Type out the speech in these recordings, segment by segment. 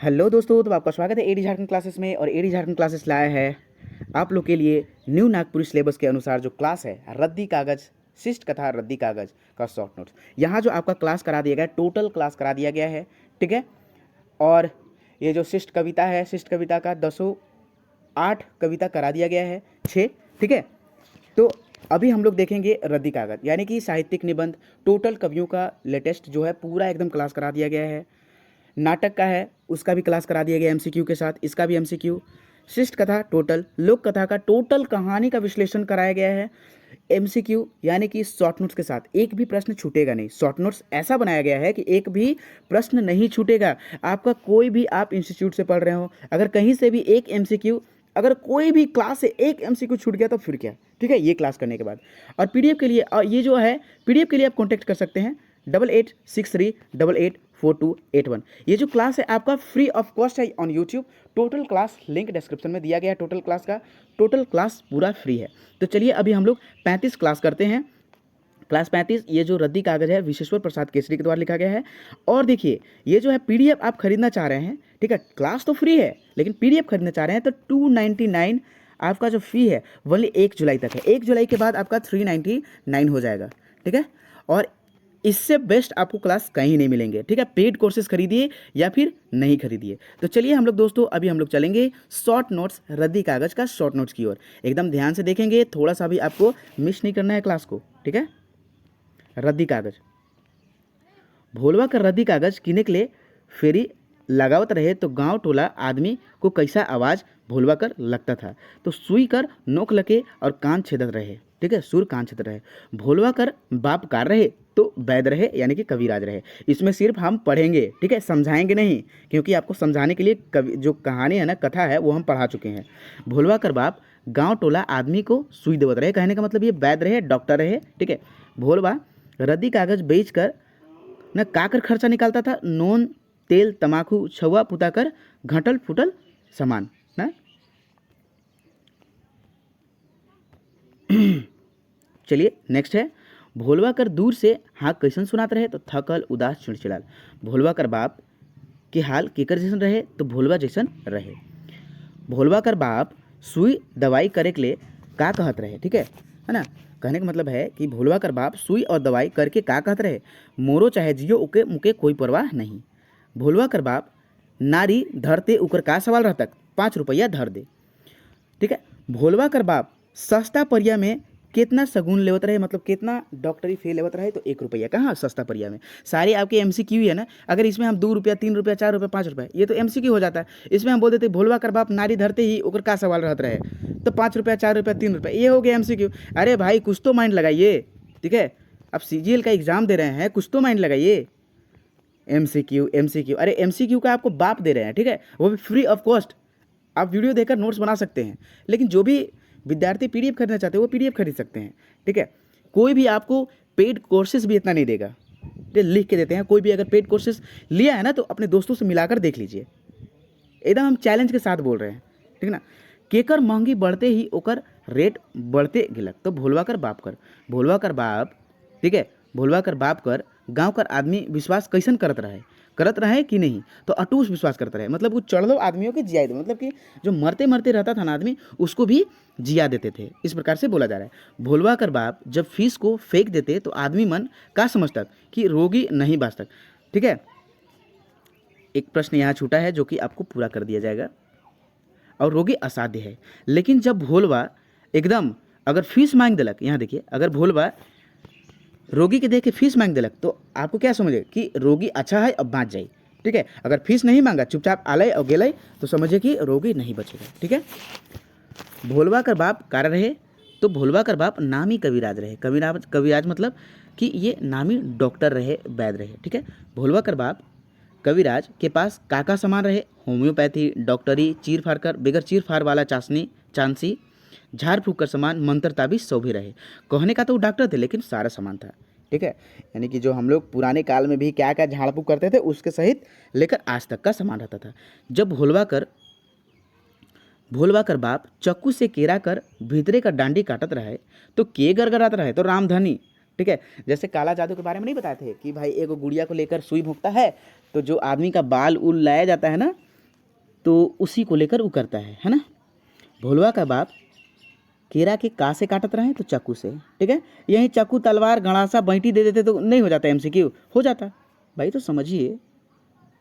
Hello दोस्तों, तो आपका स्वागत है एडी झारखंड क्लासेस में। और एडी झारखंड क्लासेस लाया है आप लोग के लिए न्यू नागपुरी सिलेबस के अनुसार जो क्लास है रद्दी कागज, शिष्ट कथा रद्दी कागज का शॉर्ट नोट्स। यहाँ जो आपका क्लास करा दिया गया है, टोटल क्लास करा दिया गया है, ठीक है। और ये जो शिष्ट कविता है, शिष्ट कविता का 8 कविता करा दिया गया है, 6, ठीक है। तो अभी हम लोग देखेंगे रद्दी कागज यानी कि साहित्यिक निबंध। टोटल कवियों का लेटेस्ट जो है पूरा एकदम क्लास करा दिया गया है। नाटक का है उसका भी क्लास करा दिया गया एमसीक्यू के साथ, इसका भी एमसीक्यू। शिष्ट कथा टोटल, लोक कथा का टोटल कहानी का विश्लेषण कराया गया है एमसीक्यू यानी कि शॉर्ट नोट्स के साथ। एक भी प्रश्न छूटेगा नहीं। शॉर्ट नोट्स ऐसा बनाया गया है कि एक भी प्रश्न नहीं छूटेगा आपका। कोई भी आप इंस्टीट्यूट से पढ़ रहे हो, अगर कहीं से भी एक एमसीक्यू, अगर कोई भी क्लास से एक एमसीक्यू छूट गया तो फिर क्या, ठीक है, ये क्लास करने के बाद। और पीडीएफ के लिए, और ये जो है पीडीएफ के लिए आप कॉन्टैक्ट कर सकते हैं 8863884281। ये जो क्लास है आपका फ्री ऑफ कॉस्ट है on YouTube. Total class link description में दिया गया है। टोटल क्लास का टोटल क्लास पूरा फ्री है। तो चलिए अभी हम लोग 35 क्लास करते हैं। क्लास 35 ये जो रद्दी कागज है विश्वेश्वर प्रसाद केसरी के द्वारा लिखा गया है। और देखिए ये जो है पीडीएफ आप खरीदना चाह रहे हैं, ठीक है, क्लास तो फ्री है लेकिन पीडीएफ खरीदना चाह रहे हैं तो 299 आपका जो फी है वनली 1 जुलाई तक है। 1 जुलाई के बाद आपका 399 हो जाएगा, ठीक है। और इससे बेस्ट आपको क्लास कहीं नहीं मिलेंगे, ठीक है। पेड कोर्सेज खरीदिए या फिर नहीं खरीदिए। तो चलिए हम लोग दोस्तों अभी हम लोग चलेंगे शॉर्ट नोट्स रद्दी कागज का शॉर्ट नोट्स की ओर। एकदम ध्यान से देखेंगे, थोड़ा सा भी आपको मिस नहीं करना है क्लास को, ठीक है। रद्दी कागज, भोलवा का रद्दी कागज किने के लिए फेरी लगावत रहे तो गांव टोला आदमी को कैसा आवाज़ भोलवा कर लगता था। तो सुई कर नोक लगे और कान छेदत रहे, ठीक है, सुर कान छेदत रहे। भोलवा कर बाप कार रहे तो वैद रहे यानी कि कविराज रहे। इसमें सिर्फ हम पढ़ेंगे, ठीक है, समझाएंगे नहीं, क्योंकि आपको समझाने के लिए कवि जो कहानी है ना, कथा है, वो हम पढ़ा चुके हैं। भोलवा कर बाप गांव टोला आदमी को सुई देवत रहे, कहने का मतलब ये वैद रहे, डॉक्टर रहे, ठीक है। भोलवा रद्दी कागज बेच कर न काकर खर्चा निकालता था, नून तेल तमाकू छुआ पुता कर घटल फुटल सामान ना। चलिए नेक्स्ट है, भोलवा कर दूर से हाँ कैसन सुनाते रहे तो थकल उदास चिड़चिड़ाल। भोलवा कर बाप के हाल केकर जैसन रहे तो भोलवा जैसन रहे। भोलवा कर बाप सुई दवाई करे के लिए का कहत रहे, ठीक है ना। कहने का मतलब है कि भोलवा कर बाप सुई और दवाई करके का कहत रहे, मोरो चाहे जियो उके मुके कोई परवाह नहीं। भोलवा कर बाप नारी धरते उकर का सवाल रहता, 5 रुपया धर दे, ठीक है। भोलवा कर बाप सस्ता परिया में कितना सगुन लेवत रहे, मतलब कितना डॉक्टरी फी लेवत रहे तो 1 रुपया। कहाँ सस्ता परिया में, सारे आपके एमसीक्यू है ना। अगर इसमें हम 2 रुपया 3 रुपया 4 रुपया 5 रुपया, ये तो एमसीक्यू हो जाता है। इसमें हम बोल देते भोलवा कर बाप नारी धरते ही उकर का सवाल रहता रहे तो 5 रुपया 4 रुपया 3 रुपया, ये हो गया एमसीक्यू। अरे भाई कुछ तो माइंड लगाइए, ठीक है। अब सीजीएल का एग्जाम दे रहे हैं, कुछ तो माइंड लगाइए। एमसीक्यू एमसीक्यू, अरे एमसीक्यू का आपको बाप दे रहे हैं, ठीक है, वो भी फ्री ऑफ कॉस्ट। आप वीडियो देखकर नोट्स बना सकते हैं, लेकिन जो भी विद्यार्थी पीडीएफ खरीदना चाहते हैं वो पीडीएफ खरीद सकते हैं, ठीक है। कोई भी आपको पेड कोर्सेज भी इतना नहीं देगा, ये लिख के देते हैं। कोई भी अगर पेड कोर्सेज लिया है ना तो अपने दोस्तों से मिलाकर देख लीजिए। एकदम हम चैलेंज के साथ बोल रहे हैं, ठीक है ना। केकर महंगी बढ़ते ही ओकर रेट बढ़ते गिलक तो भोलवा कर बाप कर। भोलवा कर बाप, ठीक है, भोलवा कर बाप कर गांव कर आदमी विश्वास कैसन करत रहे कि नहीं तो अटूट विश्वास करता रहे। मतलब वो चढ़लो आदमियों के जिया दे, मतलब कि जो मरते मरते रहता था ना आदमी उसको भी जिया देते थे, इस प्रकार से बोला जा रहा है। भोलवा कर बाप जब फीस को फेंक देते तो आदमी मन का समझता कि रोगी नहीं बाँचता, ठीक है। एक प्रश्न यहाँ छूटा है जो कि आपको पूरा कर दिया जाएगा। और रोगी असाध्य है, लेकिन जब भोलवा एकदम अगर फीस मांग दिलक, यहाँ देखिए, अगर भोलवा रोगी के देख के फीस मांग दिलक तो आपको क्या समझे कि रोगी अच्छा है अब बाँच जाए, ठीक है। अगर फीस नहीं मांगा चुपचाप आलय और गेलय तो समझिए कि रोगी नहीं बचेगा, ठीक है। भोलवा कर बाप कार रहे तो भोलवा कर बाप नामी कविराज रहे। कविराज मतलब कि ये नामी डॉक्टर रहे, वैद रहे, ठीक है। भोलवा कर बाप कविराज के पास काका सामान रहे, होम्योपैथी डॉक्टरी चीर फाड़ कर बगैर चीर फाड़ वाला चांसी झाड़ फूक कर सामान मंत्र ताबीज सौ भी रहे। कहने का तो वो डॉक्टर थे लेकिन सारा सामान था, ठीक है। यानी कि जो हम लोग पुराने काल में भी क्या क्या झाड़ फूक करते थे उसके सहित लेकर आज तक का सामान रहता था। जब भोलवा कर बाप चक्कू से केरा कर भीतरे का डांडी काटत रहे तो के गड़गड़ात रहे तो रामधनी, ठीक है। जैसे काला जादू के बारे में नहीं बताए थे कि भाई एगो गुड़िया को लेकर सुई भोंकता है तो जो आदमी का बाल उल लाया जाता है ना तो उसी को लेकर वो करता है ना। भोलवा का बाप केरा के का से काटत रहे तो चाकू से, ठीक है। यही चाकू तलवार गणासा बैठी दे देते तो नहीं हो जाता एमसीक्यू, हो जाता भाई। तो समझिए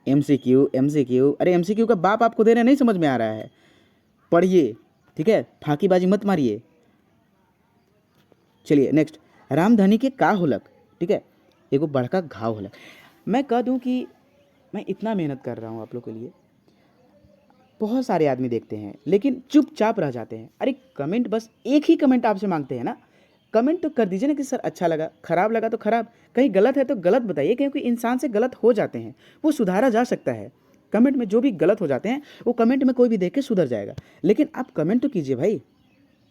एमसीक्यू एमसीक्यू, अरे एमसीक्यू का बाप आपको दे रहे, नहीं समझ में आ रहा है, पढ़िए, ठीक है, फांकीबाजी मत मारिए। चलिए नेक्स्ट, रामधनी के का होलक, ठीक है, एगो बड़का घाव होलक। मैं कह दूं कि मैं इतना मेहनत कर रहा हूँ आप लोग के लिए, बहुत सारे आदमी देखते हैं लेकिन चुपचाप रह जाते हैं। अरे कमेंट, बस एक ही कमेंट आपसे मांगते हैं ना, कमेंट तो कर दीजिए ना कि सर अच्छा लगा, खराब लगा तो खराब, कहीं गलत है तो गलत बताइए, क्योंकि इंसान से गलत हो जाते हैं, वो सुधारा जा सकता है। कमेंट में जो भी गलत हो जाते हैं वो कमेंट में कोई भी देख के सुधर जाएगा, लेकिन आप कमेंट तो कीजिए भाई,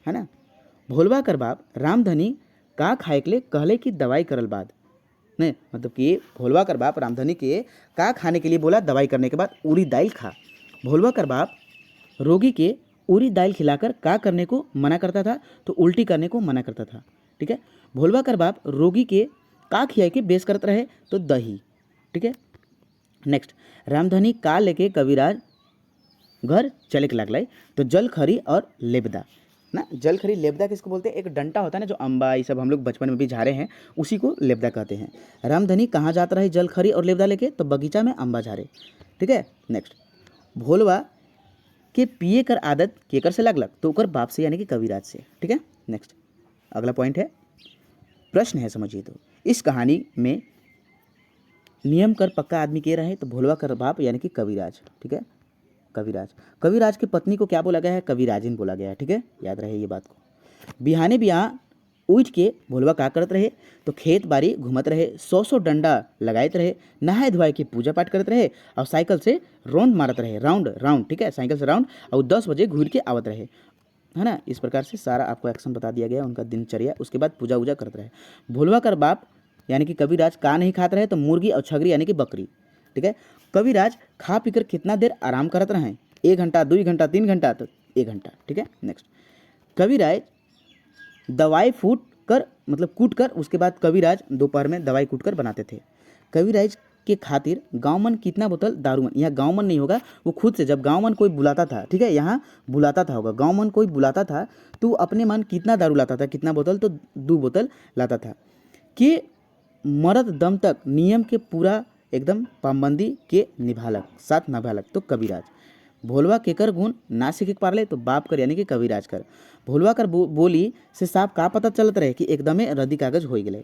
है ना। भोलवा कर बाप रामधनी का खाए के लिए कहले की दवाई करल बाद, नहीं मतलब कि भोलवा कर बाप रामधनी के का खाने के लिए बोला, दवाई करने के बाद उरी दाल खा। भोलवा कर बाप रोगी के उरी दाल खिलाकर का करने को मना करता था, तो उल्टी करने को मना करता था, ठीक है। भोलवा कर बाप रोगी के का खियाई के बेस करत रहे, तो दही, ठीक है। नेक्स्ट, रामधनी का लेके कविराज घर चले के लागल, तो जलखरी और लेबदा ना, जलखरी लेबदा किसको बोलते हैं, एक डंटा होता है ना जो अम्बा ये सब हम लोग बचपन में भी झारे हैं, उसी को लेबदा कहते हैं। रामधनी कहाँ जाता रहे जलखरी और लेबदा लेके, तो बगीचा में अम्बा झारे, ठीक है। नेक्स्ट, भोलवा के पिए कर आदत केकर से लगलक, तो ओकर बाप से यानी कि कविराज से, ठीक है। नेक्स्ट, अगला पॉइंट है, प्रश्न है समझिए। तो इस कहानी में नियम कर पक्का आदमी के रहे, तो भोलवा कर बाप यानी कि कविराज, ठीक है। कविराज, कविराज की पत्नी को क्या बोला गया है, कविराजिन बोला गया है, ठीक है, याद रहे ये बात को। बिहाने बिहान उठ के भोलवा का करत रहे, तो खेत बाड़ी घूमत रहे, 100 डंडा लगाइत रहे, नहाए धोए के पूजा पाठ करत रहे, और साइकिल से राउंड मारत रहे, राउंड राउंड, ठीक है, साइकिल से राउंड, और 10 बजे घूर के आवत रहे, है ना। इस प्रकार से सारा आपको एक्शन बता दिया गया उनका दिनचर्या। उसके बाद पूजा वूजा करते रहे। भोलवा कर बाप यानी कि कविराज का नहीं खाते रहे, तो मुर्गी और छगरी यानी कि बकरी, ठीक है। कविराज खा पीकर कितना देर आराम करत रहे, 1 घंटा 2 घंटा 3 घंटा, तो 1 घंटा, ठीक है। नेक्स्ट, कविराज दवाई फूट कर मतलब कूट कर, उसके बाद कविराज दोपहर में दवाई कूट कर बनाते थे। कविराज के खातिर गाँव मन कितना बोतल दारू मन, यहाँ गाँव मन नहीं होगा, वो खुद से जब गाँव मन कोई बुलाता था, ठीक है, यहाँ बुलाता था होगा, गाँव मन कोई बुलाता था तो अपने मन कितना दारू लाता था, कितना बोतल, तो 2 बोतल लाता था। कि मरद दम तक नियम के पूरा एकदम पाबंदी के निभालक, साथ निभालक, तो कविराज। भोलवा केकर गुण ना सीखे पारले, तो बाप कर यानी कि कविराज कर। भोलवा कर बोली से साफ का पता चलत रहे कि एकदमे रद्दी कागज हो गए।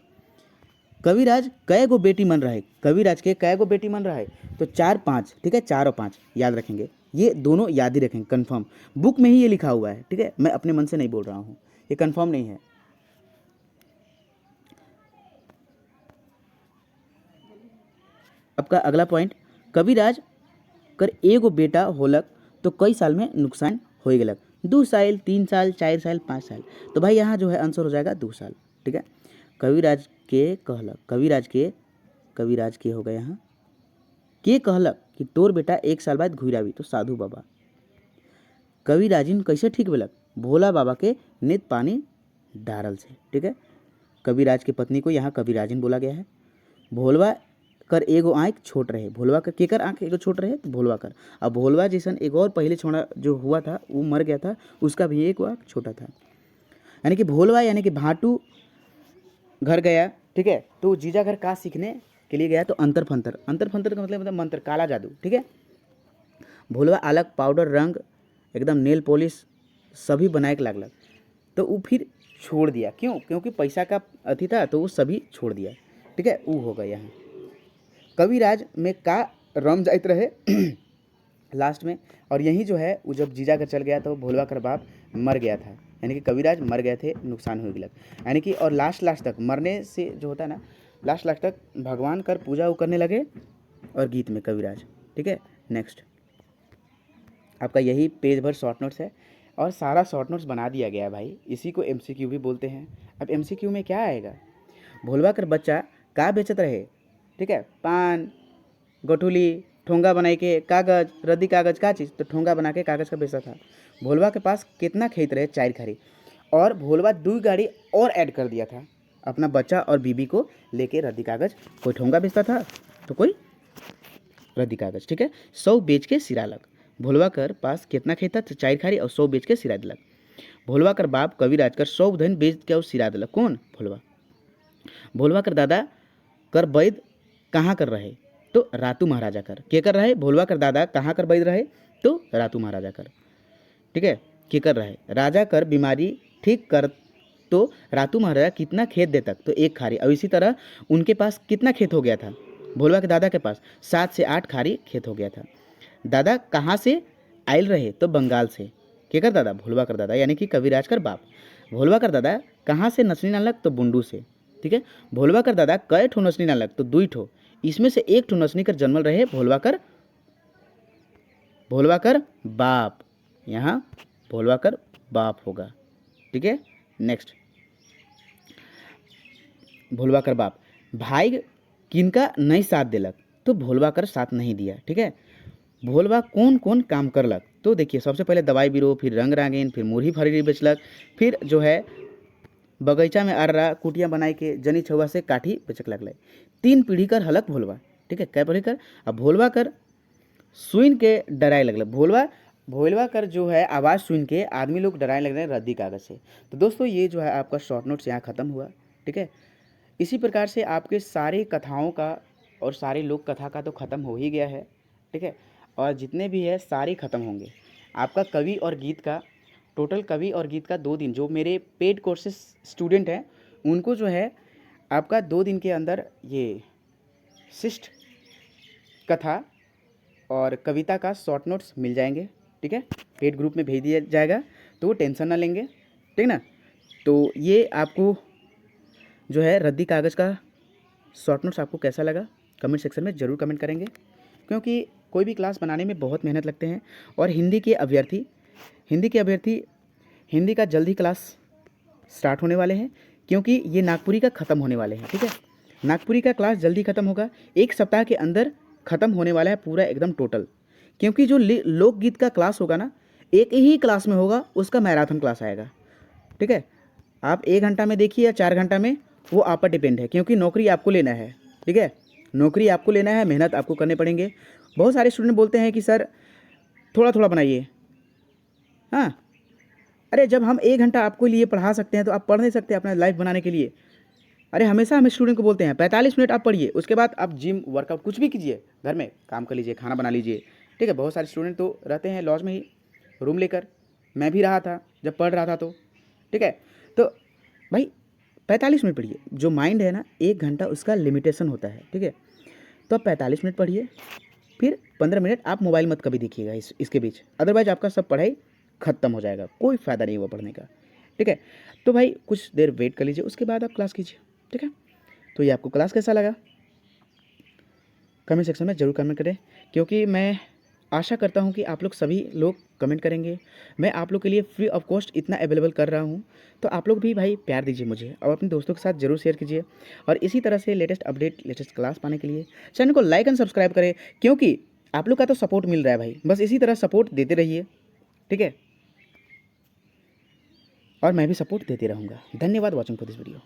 कविराज कै गो बेटी मन रहे, कविराज के कै गो बेटी मन रहे, तो 4 5, ठीक है, 4 और 5 याद रखेंगे, ये दोनों याद ही रखेंगे, कंफर्म बुक में ही ये लिखा हुआ है, ठीक है, मैं अपने मन से नहीं बोल रहा हूँ, ये कंफर्म नहीं है। आपका अगला पॉइंट, कविराज कर एगो बेटा होलक, तो कई साल में नुकसान हो गलक, 2 साल 3 साल 4 साल 5 साल, तो भाई यहाँ जो है आंसर हो जाएगा 2 साल, ठीक है। कविराज के कहलक, कविराज के हो गया यहाँ, के कहलक कि तोर बेटा 1 साल बाद घुर आवी, तो साधु बाबा। कविराजिन कैसे ठीक भेलक, भोला बाबा के नित पानी डारल से, ठीक है। कविराज की पत्नी को यहाँ कविराजिन बोला गया है। भोलवा कर एगो आँख छोट रहे, भोलवा कर केकर आँख एगो छोट रहे, तो भोलवा कर। अब भोलवा जैसन एक और पहले छोड़ा जो हुआ था वो मर गया था, उसका भी एक आँख छोटा था। यानी कि भोलवा यानी कि भाटू घर गया, ठीक है, तो जीजा घर का सीखने के लिए गया, तो अंतर फंतर, अंतर फंतर का मतलब मंत्र, काला जादू, ठीक है। भोलवा अलग पाउडर रंग एकदम नेल पॉलिश सभी बनाए के लागलक, तो वो फिर छोड़ दिया, क्यों, क्योंकि पैसा का अथी था, तो वो सभी छोड़ दिया, ठीक है, वो हो गया यहाँ। कविराज में का रम जाइत रहे लास्ट में, और यही जो है वो जब जीजा घर चल गया तो भोलवा कर बाप मर गया था, यानी कि कविराज मर गए थे, नुकसान हो गया, यानी कि और लास्ट तक मरने से जो होता है ना, लास्ट तक भगवान कर पूजा वो करने लगे, और गीत में कविराज, ठीक है। नेक्स्ट, आपका यही पेज भर शॉर्ट नोट्स है, और सारा शॉर्ट नोट्स बना दिया गया है भाई, इसी को MCQ भी बोलते हैं। अब MCQ में क्या आएगा, भोलवा कर बच्चा का बेचत रहे, ठीक है, पान गठुली ठोंगा बनाई के कागज, रद्दी कागज का चीज़, तो ठोंगा बना के कागज़ का बेचता था। भोलवा के पास कितना खेत रहे, 4 खरी, और भोलवा 2 गाड़ी और ऐड कर दिया था, अपना बच्चा और बीबी को लेके रद्दी कागज, कोई ठोंगा बेचता था तो कोई रद्दी कागज, ठीक है। 100 बेच के सिरा लग। भोलवा कर पास कितना खेत था? तो 4 खारी और 100 बेच के सिरा दिलक। भोलवा कर बाप कविराज कर 100 धन बेच के और सिरा दिलक। कौन? भोलवा। भोलवा कर दादा कर वैद कहाँ कर रहे? तो रातू महाराजा कर। के कर रहे? भोलवा कर दादा कहाँ कर वैद रहे? तो रातू महाराजा कर। ठीक है, के कर रहे? राजा कर बीमारी ठीक कर तो रातू महाराजा कितना खेत दे तक? तो 1 खारी। अब इसी तरह उनके पास कितना खेत हो गया था? भोलवा के दादा के पास 7 से 8 खारी खेत हो गया था। दादा कहाँ से आयल रहे? तो बंगाल से। के कर दादा? भोलवा कर दादा यानी कि कविराज कर बाप। भोलवा कर दादा कहाँ से नसनी नालक? तो बुंडू से। ठीक है, भोलवा कर दादा कई ठो नसनी नालक? तो 2 ठो। इसमें से 1 ठो नसनी कर जन्मल रहे भोलवा कर बाप। यहाँ भोलवा कर बाप होगा। ठीक है, नेक्स्ट भोलवा कर बाप भाई किनका नहीं साथ दिलक? तो भोलवा कर साथ नहीं दिया। ठीक है, भोलवा कौन कौन काम करलक? तो देखिए सबसे पहले दवाई बीरो, फिर रंग रागेन, फिर मुरही फररी बेचलक, फिर जो है बगीचा में आर्रा कुटिया बनाई के जनी छुआ से काठी बेचक लगल। 3 पीढ़ी कर हलक भोलवा। ठीक है, कै पीढ़ी कर? अब भोलवा कर सुन के डराए लगल। भोलवा कर जो है आवाज़ सुन के आदमी लोग डराने लग रहे हैं रद्दी कागज़ से। तो दोस्तों ये जो है आपका शॉर्ट नोट्स यहाँ ख़त्म हुआ। ठीक है, इसी प्रकार से आपके सारे कथाओं का और सारे लोक कथा का तो ख़त्म हो ही गया है। ठीक है, और जितने भी है सारे ख़त्म होंगे। आपका कवि और गीत का टोटल कवि और गीत का 2 दिन, जो मेरे पेड कोर्सेज स्टूडेंट हैं उनको जो है आपका 2 दिन के अंदर ये शिष्ट कथा और कविता का शॉर्ट नोट्स मिल जाएंगे। ठीक है, पेड ग्रुप में भेज दिया जाएगा, तो वो टेंशन ना लेंगे। ठीक ना, तो ये आपको जो है रद्दी कागज़ का शॉर्ट नोट्स आपको कैसा लगा कमेंट सेक्शन में ज़रूर कमेंट करेंगे, क्योंकि कोई भी क्लास बनाने में बहुत मेहनत लगते हैं। और हिंदी के अभ्यर्थी हिंदी का जल्दी क्लास स्टार्ट होने वाले हैं, क्योंकि ये नागपुरी का ख़त्म होने वाले हैं। ठीक है, नागपुरी का क्लास जल्दी ख़त्म होगा, 1 सप्ताह के अंदर ख़त्म होने वाला है पूरा एकदम टोटल। क्योंकि जो लोकगीत का क्लास होगा ना, एक ही क्लास में होगा, उसका मैराथन क्लास आएगा। ठीक है, आप 1 घंटा में देखिए या 4 घंटा में, वो आप पर डिपेंड है, क्योंकि नौकरी आपको लेना है। ठीक है, नौकरी आपको लेना है, मेहनत आपको करने पड़ेंगे। बहुत सारे स्टूडेंट बोलते हैं कि सर थोड़ा थोड़ा बनाइए। हाँ, अरे जब हम 1 घंटा आपको लिए पढ़ा सकते हैं तो आप पढ़ नहीं सकते अपना लाइफ बनाने के लिए? अरे हमेशा हम स्टूडेंट को बोलते हैं 45 मिनट आप पढ़िए, उसके बाद आप जिम वर्कआउट कुछ भी कीजिए, घर में काम कर लीजिए, खाना बना लीजिए। ठीक है, बहुत सारे स्टूडेंट तो रहते हैं लॉज में ही रूम लेकर, मैं भी रहा था जब पढ़ रहा था तो। ठीक है, तो भाई 45 मिनट पढ़िए। जो माइंड है ना, 1 घंटा उसका लिमिटेशन होता है। ठीक है, तो आप 45 मिनट पढ़िए, फिर 15 मिनट आप मोबाइल मत कभी देखिएगा इसके बीच, अदरवाइज आपका सब पढ़ाई ख़त्म हो जाएगा, कोई फ़ायदा नहीं हुआ पढ़ने का। ठीक है, तो भाई कुछ देर वेट कर लीजिए, उसके बाद आप क्लास कीजिए। ठीक है, तो ये आपको क्लास कैसा लगा कमेंट सेक्शन में ज़रूर कमेंट करें, क्योंकि मैं आशा करता हूँ कि आप लोग सभी लोग कमेंट करेंगे। मैं आप लोग के लिए फ्री ऑफ कॉस्ट इतना अवेलेबल कर रहा हूँ, तो आप लोग भी भाई प्यार दीजिए मुझे और अपने दोस्तों के साथ ज़रूर शेयर कीजिए। और इसी तरह से लेटेस्ट अपडेट, लेटेस्ट क्लास पाने के लिए चैनल को लाइक एंड सब्सक्राइब करें, क्योंकि आप लोग का तो सपोर्ट मिल रहा है भाई, बस इसी तरह सपोर्ट देते रहिए। ठीक है, और मैं भी सपोर्ट देते रहूँगा। धन्यवाद वॉचिंग फॉर दिस वीडियो।